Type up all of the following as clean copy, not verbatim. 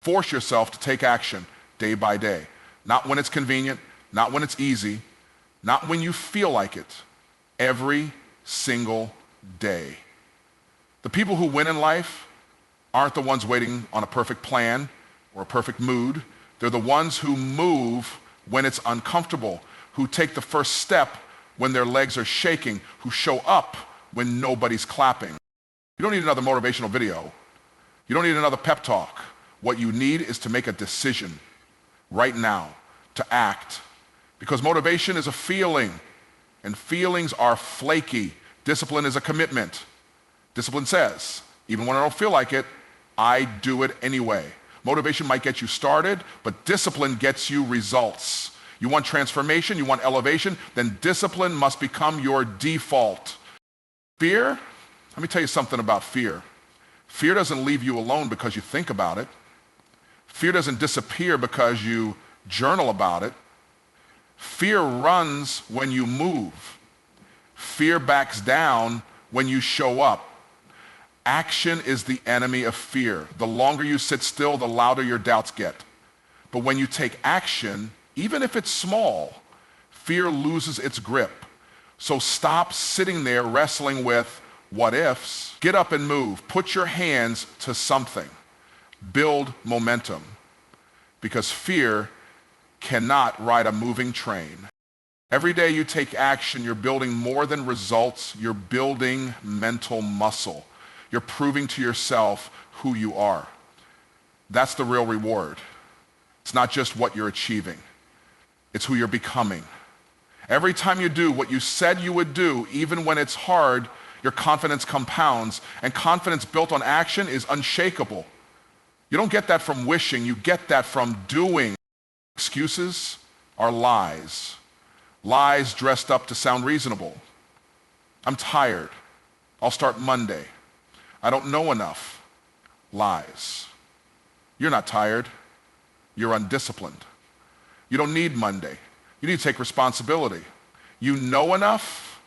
Force yourself to take action day by day. Not when it's convenient, not when it's easy, not when you feel like it. Every single day. The people who win in life aren't the ones waiting on a perfect plan or a perfect mood. They're the ones who move when it's uncomfortable, who take the first step when their legs are shaking, who show up when nobody's clapping. You don't need another motivational video. You don't need another pep talk. What you need is to make a decision right now to act. Because motivation is a feeling, and feelings are flaky. Discipline is a commitment. Discipline says, even when I don't feel like it, I do it anyway. Motivation might get you started, but discipline gets you results. You want transformation, you want elevation, then discipline must become your default. Fear, let me tell you something about fear. Fear doesn't leave you alone because you think about it. Fear doesn't disappear because you journal about it. Fear runs when you move. Fear backs down when you show up. Action is the enemy of fear. The longer you sit still, the louder your doubts get. But when you take action, even if it's small, fear loses its grip. So stop sitting there wrestling with what ifs. Get up and move. Put your hands to something. Build momentum. Because fear cannot ride a moving train. Every day you take action, you're building more than results. You're building mental muscle. You're proving to yourself who you are. That's the real reward. It's not just what you're achieving. It's who you're becoming. Every time you do what you said you would do, even when it's hard, your confidence compounds. And confidence built on action is unshakable. You don't get that from wishing, you get that from doing. Excuses are lies. Lies dressed up to sound reasonable. I'm tired. I'll start Monday. I don't know enough. Lies. You're not tired. You're undisciplined. You don't need Monday. You need to take responsibility. You know enough.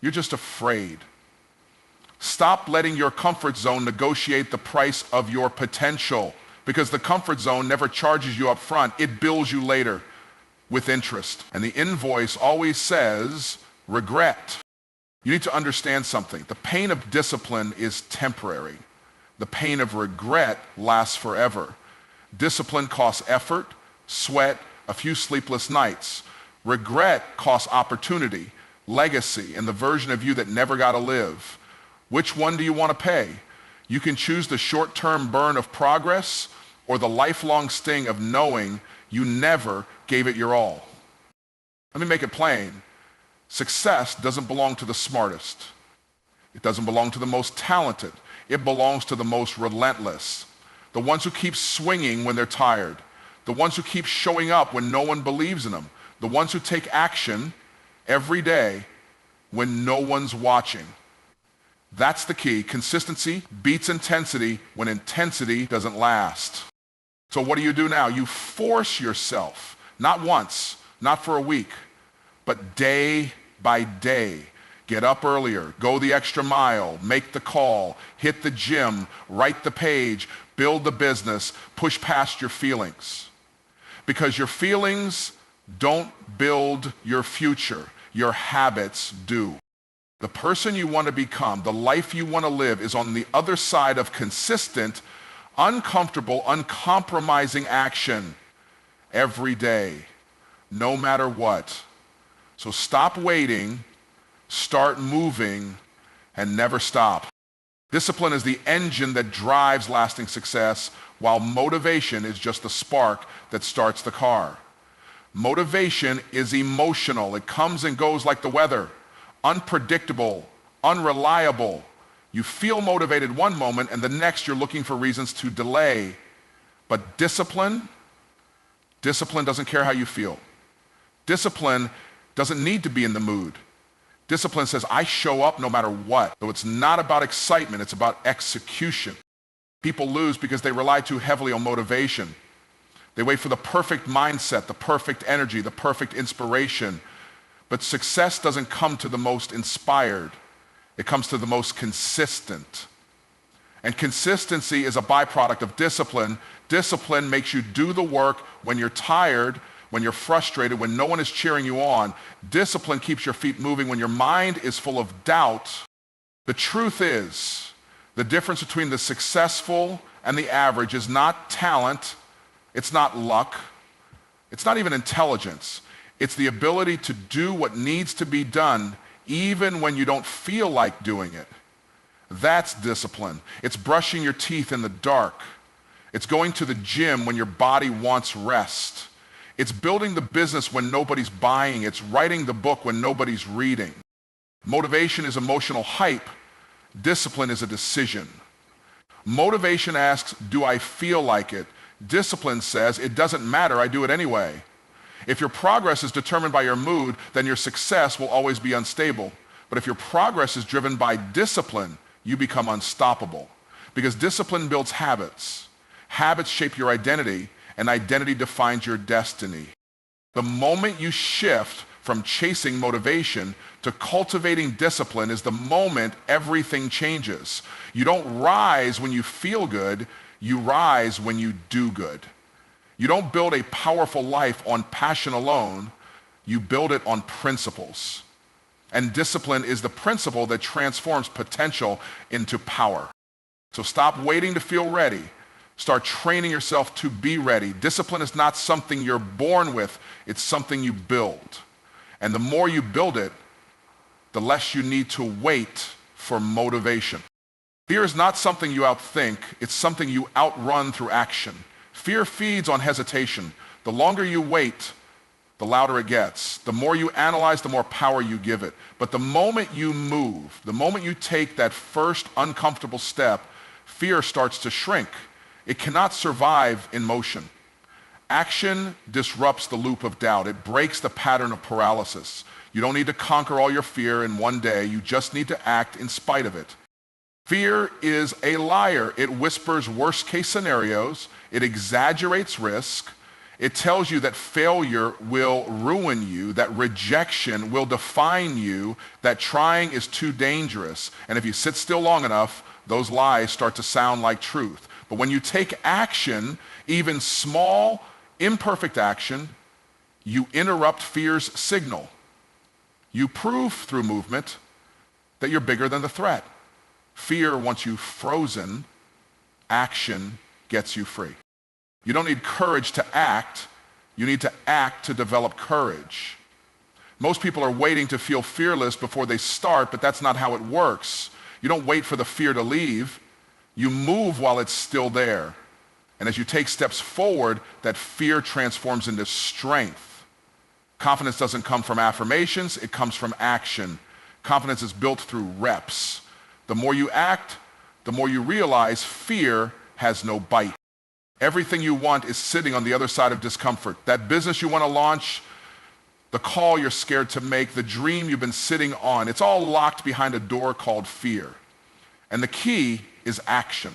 You're just afraid. Stop letting your comfort zone negotiate the price of your potential, because the comfort zone never charges you up front. It bills you later with interest. And the invoice always says regret. You need to understand something. The pain of discipline is temporary. The pain of regret lasts forever. Discipline costs effort, sweat, a few sleepless nights. Regret costs opportunity, legacy, and the version of you that never got to live. Which one do you want to pay? You can choose the short-term burn of progress or the lifelong sting of knowing you never gave it your all. Let me make it plain. Success doesn't belong to the smartest. It doesn't belong to the most talented. It belongs to the most relentless. The ones who keep swinging when they're tired. The ones who keep showing up when no one believes in them. The ones who take action every day when no one's watching. That's the key. Consistency beats intensity when intensity doesn't last. So what do now? You force yourself, not once, not for a week, but day by day. Get up earlier, go the extra mile, make the call, hit the gym, write the page, build the business, push past your feelings. Because your feelings don't build your future, your habits do. The person you want to become, the life you want to live, is on the other side of consistent, uncomfortable, uncompromising action every day, no matter what. So stop waiting, start moving, and never stop. Discipline is the engine that drives lasting success, while motivation is just the spark that starts the car. Motivation is emotional. It comes and goes like the weather. Unpredictable, unreliable. You feel motivated one moment and the next you're looking for reasons to delay. But discipline doesn't care how you feel. Discipline doesn't need to be in the mood. Discipline says, I show up no matter what. So it's not about excitement, it's about execution. People lose because they rely too heavily on motivation. They wait for the perfect mindset, the perfect energy, the perfect inspiration. But success doesn't come to the most inspired. It comes to the most consistent. And consistency is a byproduct of discipline. discipline makes you do the work when you're tired, when you're frustrated, when no one is cheering you on. Discipline keeps your feet moving when your mind is full of doubt. The truth is, the difference between the successful and the average is not talent, it's not luck, it's not even intelligence. It's the ability to do what needs to be done even when you don't feel like doing it. That's discipline. It's brushing your teeth in the dark. It's going to the gym when your body wants rest. It's building the business when nobody's buying. It's writing the book when nobody's reading. Motivation is emotional hype. Discipline is a decision. Motivation asks, do I feel like it? Discipline says, it doesn't matter, I do it anyway. If your progress is determined by your mood, then your success will always be unstable. But if your progress is driven by discipline, you become unstoppable. Because discipline builds habits. Habits shape your identity, and identity defines your destiny. The moment you shift from chasing motivation to cultivating discipline is the moment everything changes. You don't rise when you feel good, you rise when you do good. You don't build a powerful life on passion alone, you build it on principles. And discipline is the principle that transforms potential into power. So stop waiting to feel ready. Start training yourself to be ready. Discipline is not something you're born with, it's something you build. And the more you build it, the less you need to wait for motivation. Fear is not something you outthink, it's something you outrun through action. Fear feeds on hesitation. The longer you wait, the louder it gets. The more you analyze, the more power you give it. But the moment you move, the moment you take that first uncomfortable step, fear starts to shrink. It cannot survive in motion. Action disrupts the loop of doubt. It breaks the pattern of paralysis. You don't need to conquer all your fear in one day. You just need to act in spite of it. Fear is a liar. It whispers worst-case scenarios. It exaggerates risk. It tells you that failure will ruin you, that rejection will define you, that trying is too dangerous. And if you sit still long enough, those lies start to sound like truth. But when you take action, even small, imperfect action, you interrupt fear's signal. You prove through movement that you're bigger than the threat. Fear wants you frozen. Action gets you free. You don't need courage to act. You need to act to develop courage. Most people are waiting to feel fearless before they start, but that's not how it works. You don't wait for the fear to leave. You move while it's still there. And as you take steps forward, that fear transforms into strength. Confidence doesn't come from affirmations, it comes from action. Confidence is built through reps. The more you act, the more you realize fear has no bite. Everything you want is sitting on the other side of discomfort. That business you want to launch, the call you're scared to make, the dream you've been sitting on, it's all locked behind a door called fear. And the key is action.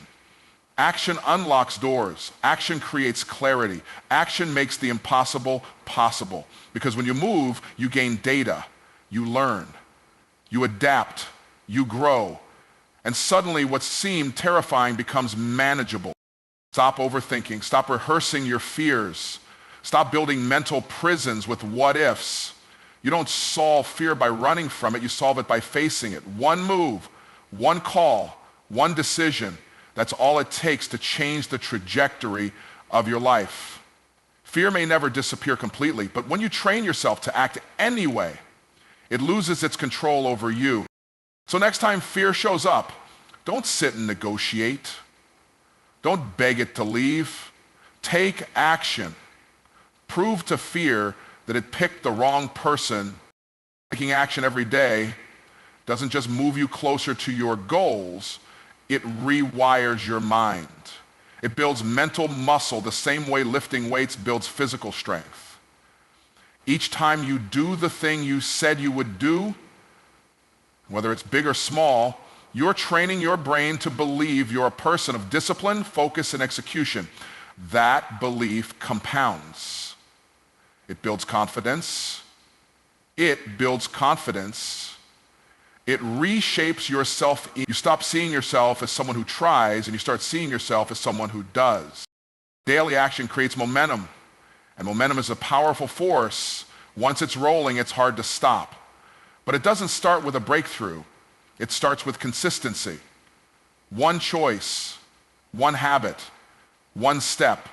Action unlocks doors. Action creates clarity. Action makes the impossible possible. Because when you move, you gain data, you learn, you adapt, you grow. And suddenly what seemed terrifying becomes manageable. Stop overthinking. Stop rehearsing your fears. Stop building mental prisons with what ifs. You don't solve fear by running from it. You solve it by facing it. One move, one call, one decision. That's all it takes to change the trajectory of your life. Fear may never disappear completely, but when you train yourself to act anyway, it loses its control over you. So next time fear shows up, don't sit and negotiate. Don't beg it to leave. Take action. Prove to fear that it picked the wrong person. Taking action every day doesn't just move you closer to your goals, it rewires your mind. It builds mental muscle the same way lifting weights builds physical strength. Each time you do the thing you said you would do, whether it's big or small, you're training your brain to believe you're a person of discipline, focus, and execution. That belief compounds. It builds confidence. It builds confidence. It reshapes yourself. You stop seeing yourself as someone who tries, and you start seeing yourself as someone who does. Daily action creates momentum, and momentum is a powerful force. Once it's rolling, it's hard to stop. But it doesn't start with a breakthrough. It starts with consistency. One choice, one habit, one step,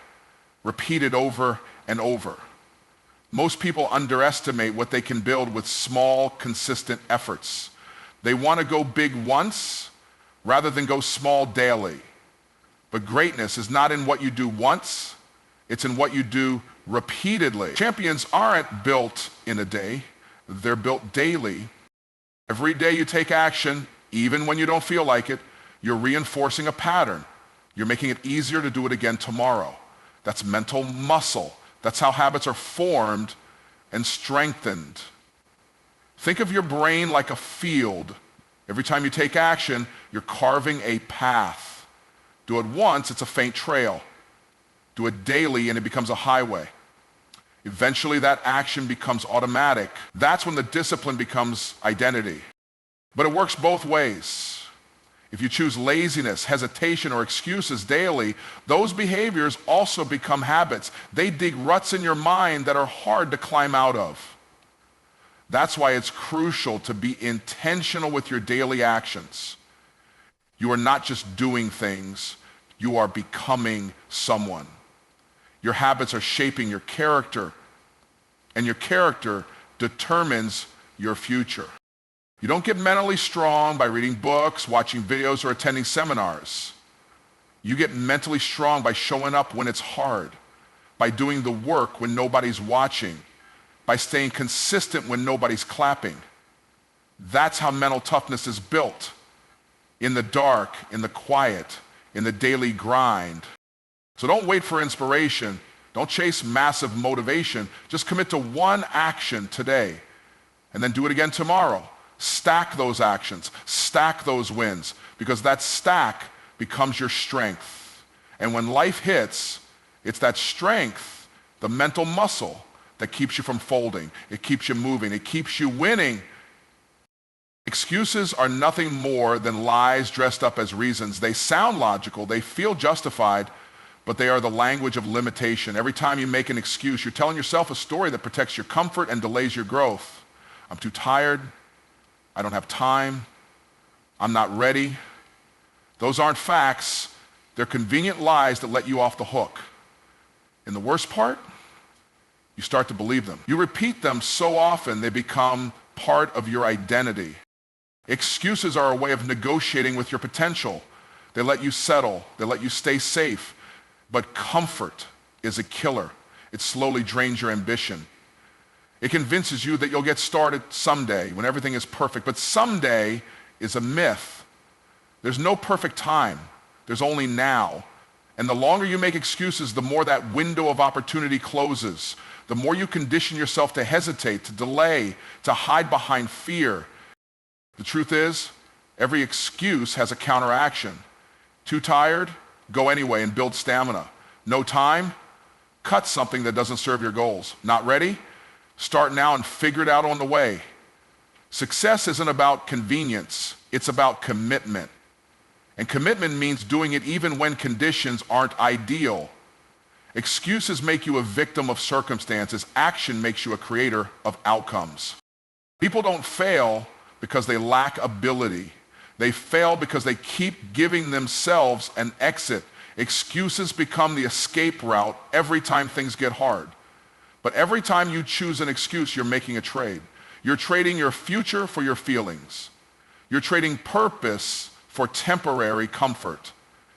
repeated over and over. Most people underestimate what they can build with small, consistent efforts. They want to go big once rather than go small daily. But greatness is not in what you do once, it's in what you do repeatedly. Champions aren't built in a day, they're built daily. Every day you take action, even when you don't feel like it, you're reinforcing a pattern. You're making it easier to do it again tomorrow. That's mental muscle. That's how habits are formed and strengthened. Think of your brain like a field. Every time you take action, you're carving a path. Do it once, it's a faint trail. Do it daily, and it becomes a highway. Eventually, that action becomes automatic. That's when the discipline becomes identity. But it works both ways. If you choose laziness, hesitation, or excuses daily, those behaviors also become habits. They dig ruts in your mind that are hard to climb out of. That's why it's crucial to be intentional with your daily actions. You are not just doing things, you are becoming someone. Your habits are shaping your character, and your character determines your future. You don't get mentally strong by reading books, watching videos, or attending seminars. You get mentally strong by showing up when it's hard, by doing the work when nobody's watching, by staying consistent when nobody's clapping. That's how mental toughness is built. In the dark, in the quiet, in the daily grind. So don't wait for inspiration. Don't chase massive motivation. Just commit to one action today and then do it again tomorrow. Stack those actions, stack those wins, because that stack becomes your strength. And when life hits, it's that strength, the mental muscle, that keeps you from folding. It keeps you moving. It keeps you winning. Excuses are nothing more than lies dressed up as reasons. They sound logical, they feel justified, but they are the language of limitation. Every time you make an excuse, you're telling yourself a story that protects your comfort and delays your growth. I'm too tired. I don't have time. I'm not ready. Those aren't facts. They're convenient lies that let you off the hook. And the worst part, you start to believe them. You repeat them so often, they become part of your identity. Excuses are a way of negotiating with your potential. They let you settle. They let you stay safe. But comfort is a killer. It slowly drains your ambition. It convinces you that you'll get started someday when everything is perfect. But someday is a myth. There's no perfect time. There's only now. And the longer you make excuses, the more that window of opportunity closes. The more you condition yourself to hesitate, to delay, to hide behind fear. The truth is, every excuse has a counteraction. Too tired? Go anyway and build stamina. No time? Cut something that doesn't serve your goals. Not ready? Start now and figure it out on the way. Success isn't about convenience, it's about commitment. And commitment means doing it even when conditions aren't ideal. Excuses make you a victim of circumstances. Action makes you a creator of outcomes. People don't fail because they lack ability. They fail because they keep giving themselves an exit. Excuses become the escape route every time things get hard. But every time you choose an excuse, you're making a trade. You're trading your future for your feelings. You're trading purpose for temporary comfort.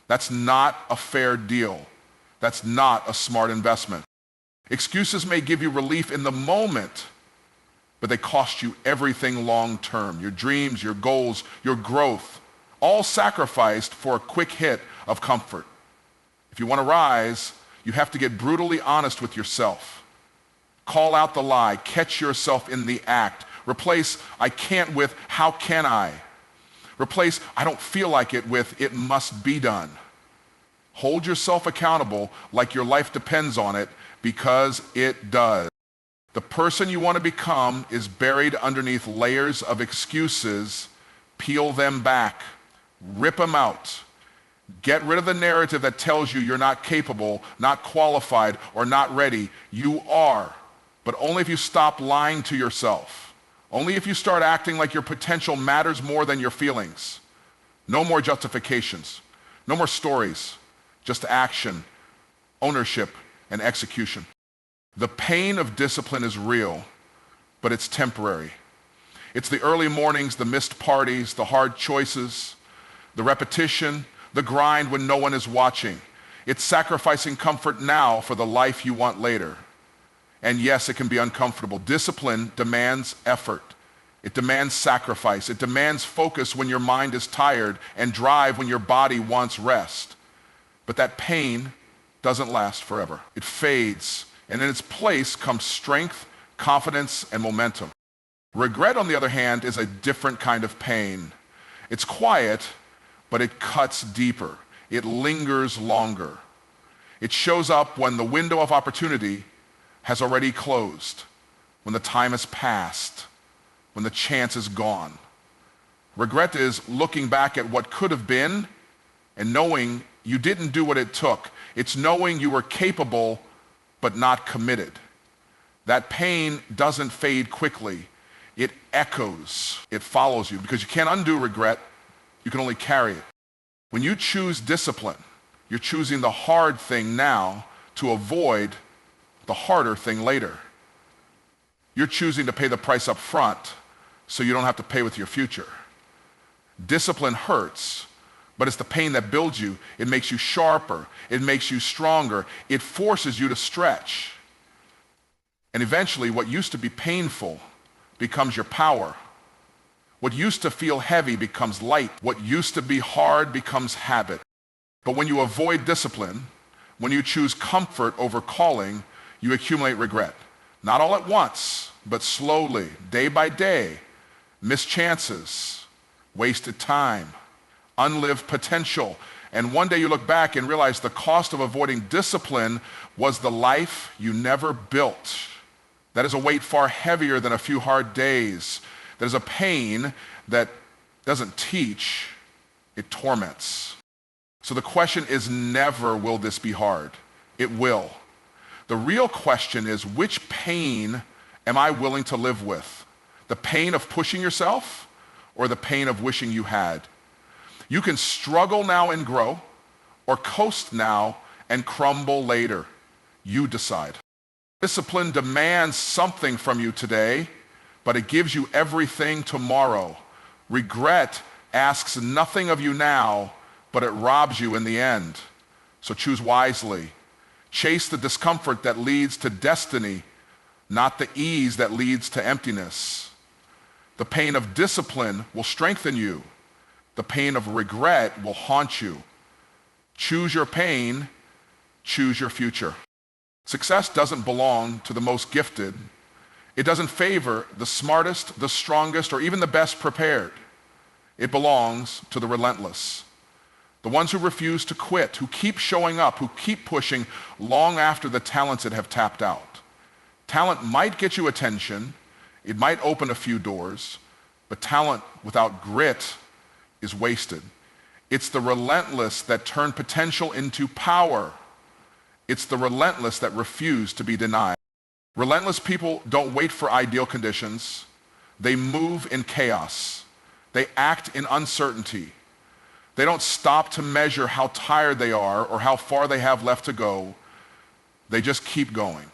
That's not a fair deal. That's not a smart investment. Excuses may give you relief in the moment, but they cost you everything long term. Your dreams, your goals, your growth, all sacrificed for a quick hit of comfort. If you want to rise, you have to get brutally honest with yourself. Call out the lie. Catch yourself in the act. Replace "I can't" with "how can I?" Replace "I don't feel like it" with "it must be done." Hold yourself accountable like your life depends on it, because it does. The person you want to become is buried underneath layers of excuses. Peel them back. Rip them out. Get rid of the narrative that tells you you're not capable, not qualified, or not ready. You are, but only if you stop lying to yourself. Only if you start acting like your potential matters more than your feelings. No more justifications. No more stories. Just action, ownership, and execution. The pain of discipline is real, but it's temporary. It's the early mornings, the missed parties, the hard choices, the repetition, the grind when no one is watching. It's sacrificing comfort now for the life you want later. And yes, it can be uncomfortable. Discipline demands effort. It demands sacrifice. It demands focus when your mind is tired and drive when your body wants rest. But that pain doesn't last forever. It fades, and in its place comes strength, confidence, and momentum. Regret, on the other hand, is a different kind of pain. It's quiet, but it cuts deeper. It lingers longer. It shows up when the window of opportunity has already closed, when the time has passed, when the chance is gone. Regret is looking back at what could have been and knowing you didn't do what it took. It's knowing you were capable but not committed. That pain doesn't fade quickly. It echoes. It follows you because you can't undo regret. You can only carry it. When you choose discipline, you're choosing the hard thing now to avoid the harder thing later. You're choosing to pay the price up front so you don't have to pay with your future. Discipline hurts, but it's the pain that builds you. It makes you sharper. It makes you stronger. It forces you to stretch. And eventually, what used to be painful becomes your power. What used to feel heavy becomes light. What used to be hard becomes habit. But when you avoid discipline, when you choose comfort over calling, you accumulate regret. Not all at once, but slowly, day by day. Missed chances, wasted time, unlived potential. And one day you look back and realize the cost of avoiding discipline was the life you never built. That is a weight far heavier than a few hard days. There's a pain that doesn't teach, it torments. So the question is never will this be hard. It will. The real question is which pain am I willing to live with? The pain of pushing yourself or the pain of wishing you had? You can struggle now and grow or coast now and crumble later. You decide. Discipline demands something from you today, but it gives you everything tomorrow. Regret asks nothing of you now, but it robs you in the end. So choose wisely. Chase the discomfort that leads to destiny, not the ease that leads to emptiness. The pain of discipline will strengthen you. The pain of regret will haunt you. Choose your pain, choose your future. Success doesn't belong to the most gifted. It doesn't favor the smartest, the strongest, or even the best prepared. It belongs to the relentless. The ones who refuse to quit, who keep showing up, who keep pushing long after the talented have tapped out. Talent might get you attention. It might open a few doors, but talent without grit is wasted. It's the relentless that turn potential into power. It's the relentless that refuse to be denied. Relentless people don't wait for ideal conditions. They move in chaos. They act in uncertainty. They don't stop to measure how tired they are or how far they have left to go. They just keep going.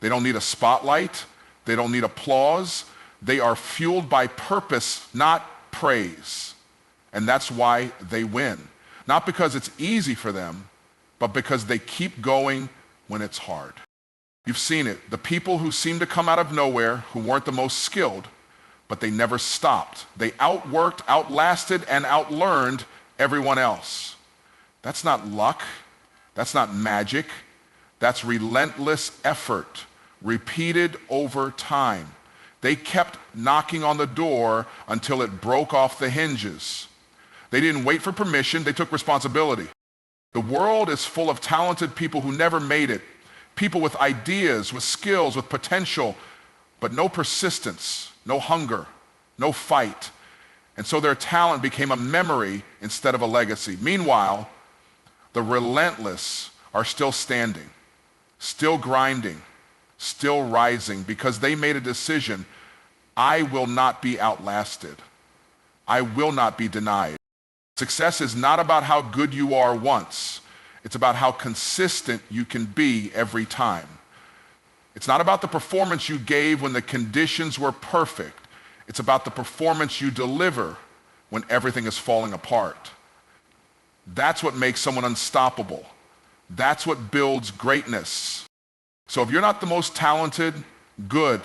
They don't need a spotlight. They don't need applause. They are fueled by purpose, not praise. And that's why they win. Not because it's easy for them, but because they keep going when it's hard. You've seen it. The people who seem to come out of nowhere, who weren't the most skilled, but they never stopped. They outworked, outlasted, and outlearned everyone else. That's not luck. That's not magic. That's relentless effort, repeated over time. They kept knocking on the door until it broke off the hinges. They didn't wait for permission. They took responsibility. The world is full of talented people who never made it. People with ideas, with skills, with potential, but no persistence, no hunger, no fight. And so their talent became a memory instead of a legacy. Meanwhile, the relentless are still standing, still grinding, still rising because they made a decision. I will not be outlasted. I will not be denied. Success is not about how good you are once. It's about how consistent you can be every time. It's not about the performance you gave when the conditions were perfect. It's about the performance you deliver when everything is falling apart. That's what makes someone unstoppable. That's what builds greatness. So if you're not the most talented, good.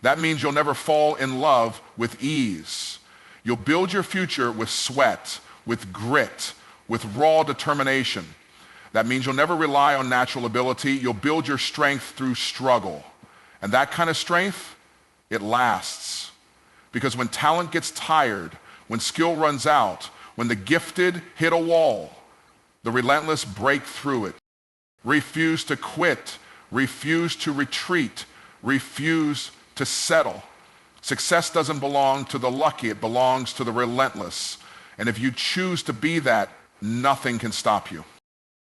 That means you'll never fall in love with ease. You'll build your future with sweat, with grit, with raw determination. That means you'll never rely on natural ability. You'll build your strength through struggle. And that kind of strength, it lasts. Because when talent gets tired, when skill runs out, when the gifted hit a wall, the relentless break through it. Refuse to quit, refuse to retreat, refuse to settle. Success doesn't belong to the lucky, it belongs to the relentless. And if you choose to be that, nothing can stop you.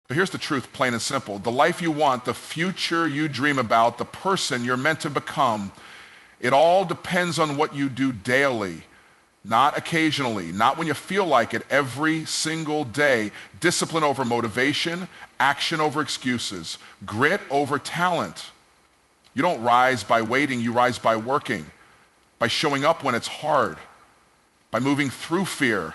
But here's the truth, plain and simple. The life you want, the future you dream about, the person you're meant to become, it all depends on what you do daily, not occasionally, not when you feel like it, every single day. Discipline over motivation, action over excuses, grit over talent. You don't rise by waiting, you rise by working, by showing up when it's hard, by moving through fear,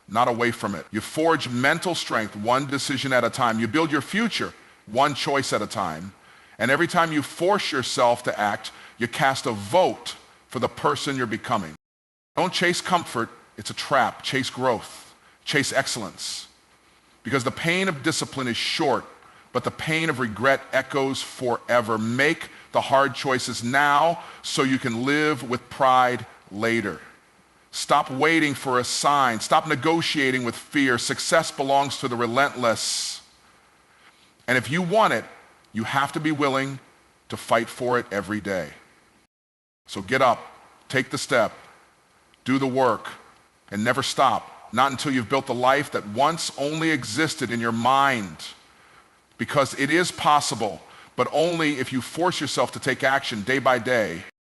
not away from it. You forge mental strength one decision at a time. You build your future one choice at a time. And every time you force yourself to act, you cast a vote for the person you're becoming. Don't chase comfort, it's a trap. Chase growth, chase excellence. Because the pain of discipline is short, but the pain of regret echoes forever. Make the hard choices now so you can live with pride later. Stop waiting for a sign. Stop negotiating with fear. Success belongs to the relentless. And if you want it, you have to be willing to fight for it every day. So get up, take the step, do the work, and never stop. Not until you've built the life that once only existed in your mind. Because it is possible, but only if you force yourself to take action day by day.